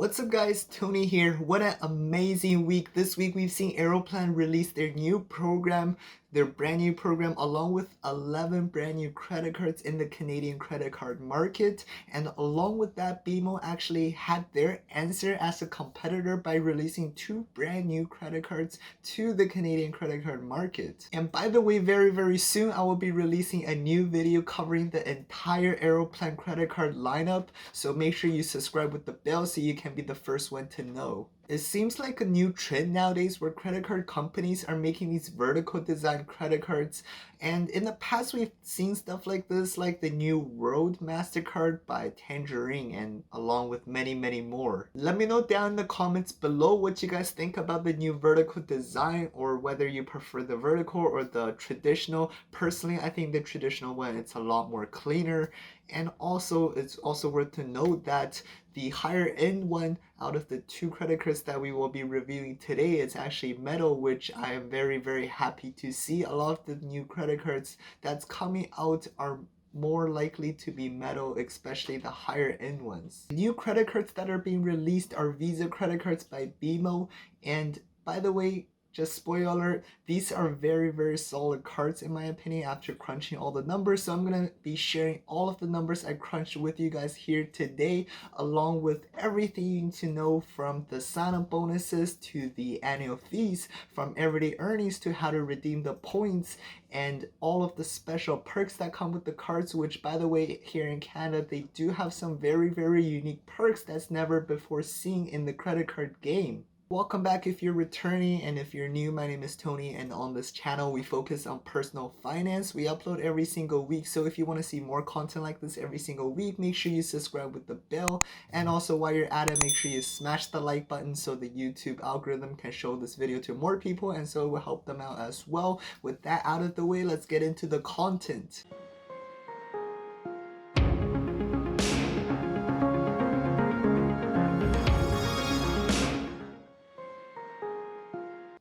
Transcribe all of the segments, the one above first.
What's up guys, Tony here. What an amazing week. This week we've seen Aeroplan release their new program, their brand new program, along with 11 brand new credit cards in the Canadian credit card market. And along with that, BMO actually had their answer as a competitor by releasing 2 brand new credit cards to the Canadian credit card market. And by the way, very soon I will be releasing a new video covering the entire Aeroplan credit card lineup. So make sure you subscribe with the bell so you can be the first one to know. It seems like a new trend nowadays where credit card companies are making these vertical design credit cards, and in the past we've seen stuff like this, like the new World MasterCard by Tangerine, and along with many more. Let me know down in the comments below what you guys think about the new vertical design, or whether you prefer the vertical or the traditional. Personally, I think the traditional one, it's a lot more cleaner. And also, it's also worth to note that the higher end one out of the 2 credit cards that we will be reviewing today, it's actually metal, which I am very happy to see. A lot of the new credit cards that's coming out are more likely to be metal, especially the higher end ones. The new credit cards that are being released are Visa credit cards by BMO, and by the way, just spoiler alert, these are very solid cards in my opinion after crunching all the numbers. So I'm going to be sharing all of the numbers I crunched with you guys here today, along with everything you need to know from the sign-up bonuses to the annual fees, from everyday earnings to how to redeem the points, and all of the special perks that come with the cards, which by the way, here in Canada, they do have some very unique perks that's never before seen in the credit card game. Welcome back if you're returning, and if you're new, my name is Tony, and on this channel we focus on personal finance. We upload every single week, so if you want to see more content like this every single week, make sure you subscribe with the bell. And also while you're at it, make sure you smash the like button so the YouTube algorithm can show this video to more people, and so it will help them out as well. With that out of the way, let's get into the content.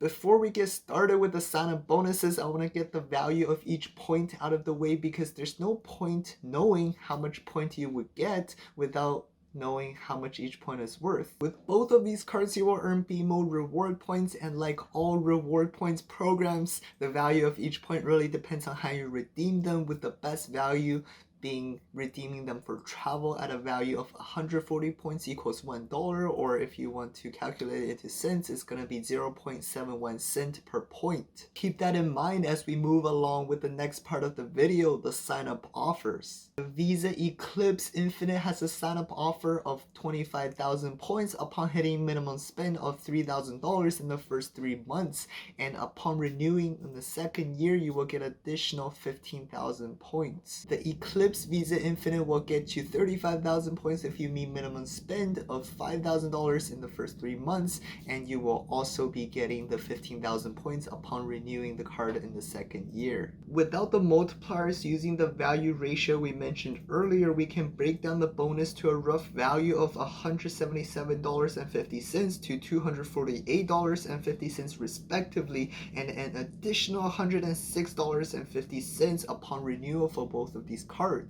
Before we get started with the sign-up bonuses, I want to get the value of each point out of the way, because there's no point knowing how much point you would get without knowing how much each point is worth. With both of these cards, you will earn BMO reward points, and like all reward points programs, the value of each point really depends on how you redeem them, with the best value being redeeming them for travel at a value of 140 points equals $1, or if you want to calculate it into cents, it's going to be 0.71 cent per point. Keep that in mind as we move along with the next part of the video, the sign-up offers. The Visa Eclipse Infinite has a sign-up offer of 25,000 points upon hitting minimum spend of $3,000 in the first 3 months, and upon renewing in the second year, you will get additional 15,000 points. The Eclipse Visa Infinite will get you 35,000 points if you meet minimum spend of $5,000 in the first 3 months, and you will also be getting the 15,000 points upon renewing the card in the second year. Without the multipliers, using the value ratio we mentioned earlier, we can break down the bonus to a rough value of $177.50 to $248.50 respectively, and an additional $106.50 upon renewal for both of these cards.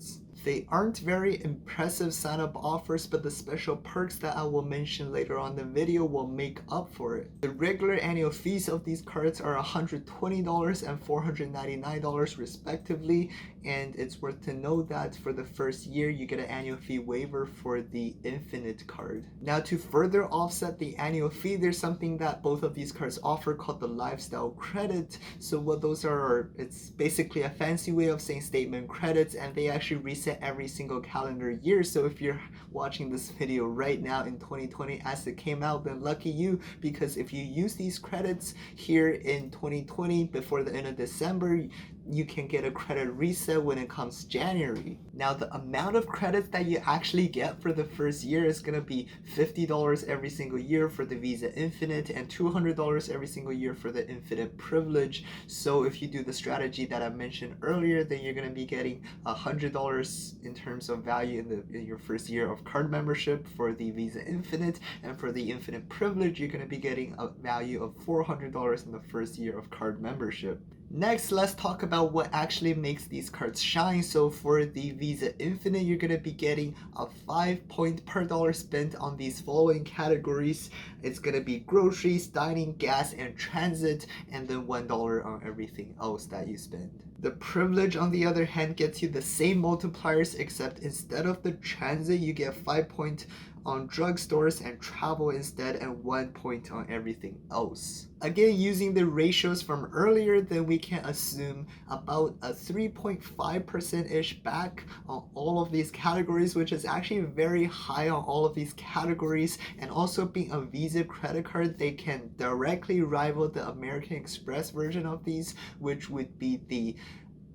They aren't very impressive sign-up offers, but the special perks that I will mention later on in the video will make up for it. The regular annual fees of these cards are $120 and $499 respectively, and it's worth to know that for the first year you get an annual fee waiver for the Infinite card. Now, to further offset the annual fee, there's something that both of these cards offer called the lifestyle credit. So what those are, it's basically a fancy way of saying statement credits, and they actually reset every single calendar year. So if you're watching this video right now in 2020 as it came out, then lucky you, because if you use these credits here in 2020 before the end of December, you can get a credit reset when it comes January. Now, the amount of credits that you actually get for the first year is going to be $50 every single year for the Visa Infinite, and $200 every single year for the Infinite Privilege. So if you do the strategy that I mentioned earlier, then you're going to be getting $100 in terms of value in your first year of card membership for the Visa Infinite, and for the Infinite Privilege, you're going to be getting a value of $400 in the first year of card membership. Next, let's talk about what actually makes these cards shine. So for the Visa Infinite, you're going to be getting a 5 point per dollar spent on these following categories. It's going to be groceries, dining, gas, and transit, and then $1 on everything else that you spend. The privilege, on the other hand, gets you the same multipliers, except instead of the transit, you get 5 point on drugstores and travel instead, and 1 point on everything else. Again, using the ratios from earlier, then we can assume about a 3.5%-ish back on all of these categories, which is actually very high on all of these categories. And also being a Visa credit card, they can directly rival the American Express version of these, which would be the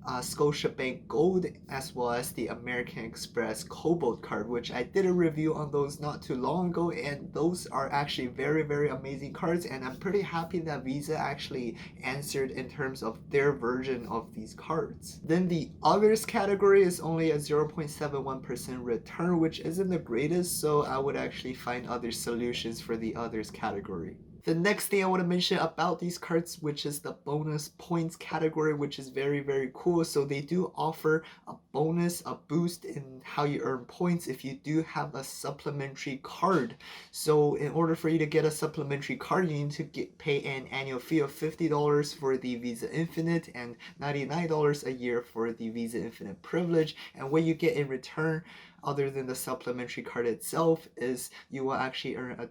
Scotiabank Gold, as well as the American Express Cobalt card, which I did a review on those not too long ago, and those are actually very, very amazing cards, and I'm pretty happy that Visa actually answered in terms of their version of these cards. Then the others category is only a 0.71% return, which isn't the greatest, so I would actually find other solutions for the others category. The next thing I want to mention about these cards, which is the bonus points category, which is very, very cool. So they do offer a bonus, a boost in how you earn points if you do have a supplementary card. So in order for you to get a supplementary card, you need to pay an annual fee of $50 for the Visa Infinite and $99 a year for the Visa Infinite Privilege. And what you get in return, other than the supplementary card itself, is you will actually earn a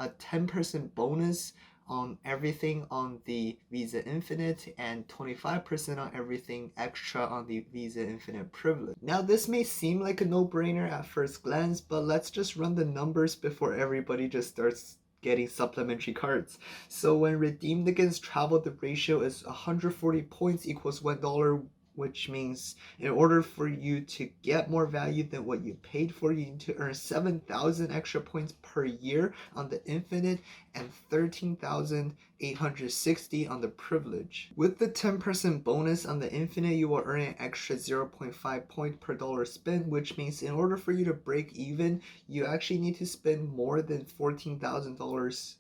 10% bonus on everything on the Visa Infinite and 25% on everything extra on the Visa Infinite Privilege. Now this may seem like a no-brainer at first glance, but let's just run the numbers before everybody just starts getting supplementary cards. So when redeemed against travel, the ratio is 140 points equals $1, which means in order for you to get more value than what you paid for, you need to earn 7,000 extra points per year on the Infinite and 13,860 on the Privilege. With the 10% bonus on the Infinite, you will earn an extra 0.5 point per dollar spent, which means in order for you to break even, you actually need to spend more than $14,000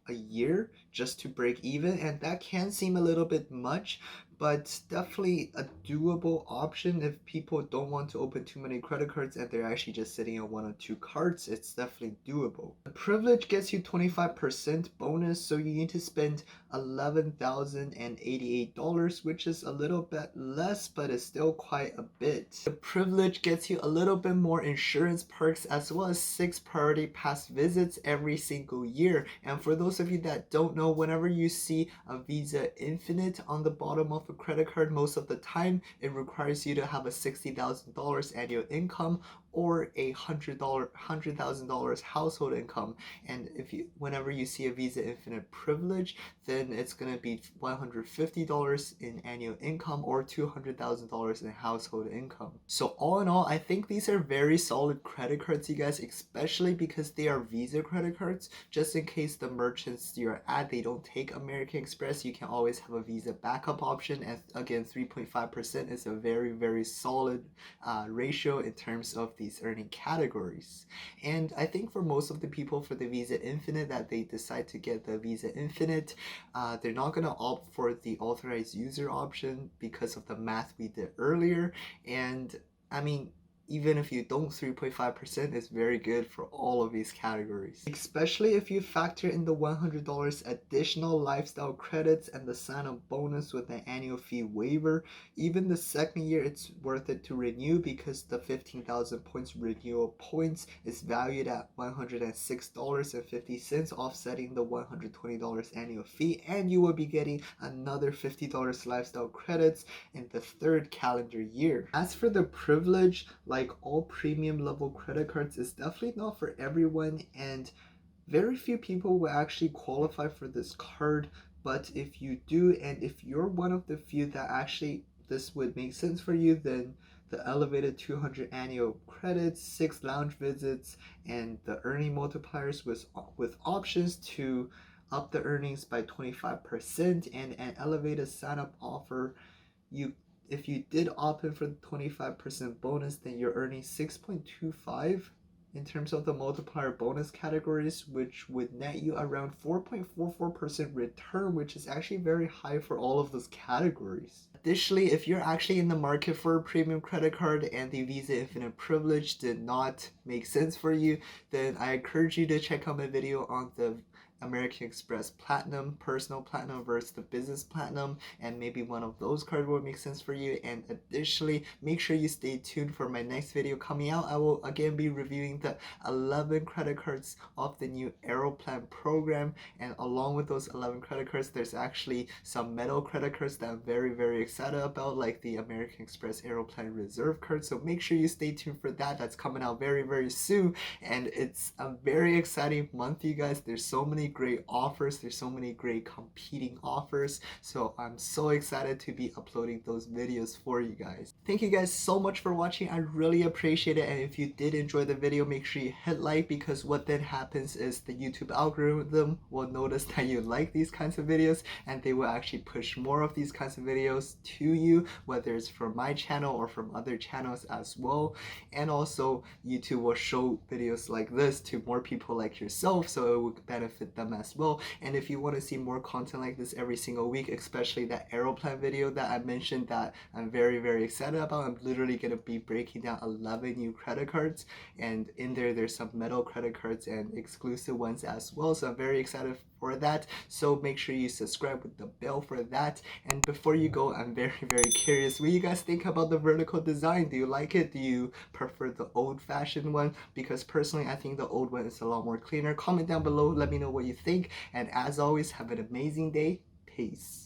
a year just to break even, and that can seem a little bit much, but definitely a doable option if people don't want to open too many credit cards and they're actually just sitting on 1 or 2 cards. It's definitely doable. The Privilege gets you 25% bonus, so you need to spend $11,088, which is a little bit less, but it's still quite a bit. The Privilege gets you a little bit more insurance perks, as well as 6 priority pass visits every single year. And for those of you that don't know, whenever you see a Visa Infinite on the bottom of a credit card, most of the time it requires you to have a $60,000 annual income or a $100,000 household income. And whenever you see a Visa Infinite Privilege, then it's going to be $150 in annual income or $200,000 in household income. So all in all, I think these are very solid credit cards, you guys, especially because they are Visa credit cards. Just in case the merchants you're at, they don't take American Express, you can always have a Visa backup option. And again, 3.5% is a very, very solid ratio in terms of these earning categories. And I think for most of the people for the Visa Infinite that they decide to get the Visa Infinite, they're not going to opt for the authorized user option because of the math we did earlier. And I mean, even if you don't, 3.5% is very good for all of these categories. Especially if you factor in the $100 additional lifestyle credits and the sign-up bonus with an annual fee waiver. Even the second year, it's worth it to renew because the 15,000 points renewal points is valued at $106.50, offsetting the $120 annual fee, and you will be getting another $50 lifestyle credits in the 3rd calendar year. As for the Privilege, like all premium level credit cards, is definitely not for everyone, and very few people will actually qualify for this card. But if you do, and if you're one of the few that actually this would make sense for you, then the elevated 200 annual credits, 6 lounge visits, and the earning multipliers with options to up the earnings by 25% and an elevated sign-up offer, if you did opt in for the 25% bonus, then you're earning 6.25 in terms of the multiplier bonus categories, which would net you around 4.44% return, which is actually very high for all of those categories. Additionally, if you're actually in the market for a premium credit card and the Visa Infinite Privilege did not make sense for you, then I encourage you to check out my video on the American Express Platinum, Personal Platinum versus the Business Platinum, and maybe one of those cards will make sense for you. And additionally, make sure you stay tuned for my next video coming out. I will again be reviewing the 11 credit cards of the new Aeroplan program, and along with those 11 credit cards, there's actually some metal credit cards that I'm very excited about, like the American Express Aeroplan Reserve card. So make sure you stay tuned for that. That's coming out very soon, and it's a very exciting month, you guys. There's so many great offers, there's so many great competing offers, so I'm so excited to be uploading those videos for you guys. Thank you guys so much for watching. I really appreciate it, and if you did enjoy the video, make sure you hit like, because what then happens is the YouTube algorithm will notice that you like these kinds of videos, and they will actually push more of these kinds of videos to you, whether it's from my channel or from other channels as well. And also YouTube will show videos like this to more people like yourself, so it would benefit them as well. And if you want to see more content like this every single week, especially that Aeroplan video that I mentioned that I'm very excited about, I'm literally going to be breaking down 11 new credit cards, and in there's some metal credit cards and exclusive ones as well, so I'm very excited for that. So make sure you subscribe with the bell for that. And before you go, I'm very curious, what do you guys think about the vertical design? Do you like it? Do you prefer the old-fashioned one? Because personally, I think the old one is a lot more cleaner. Comment down below, let me know what you think, and as always, have an amazing day. Peace.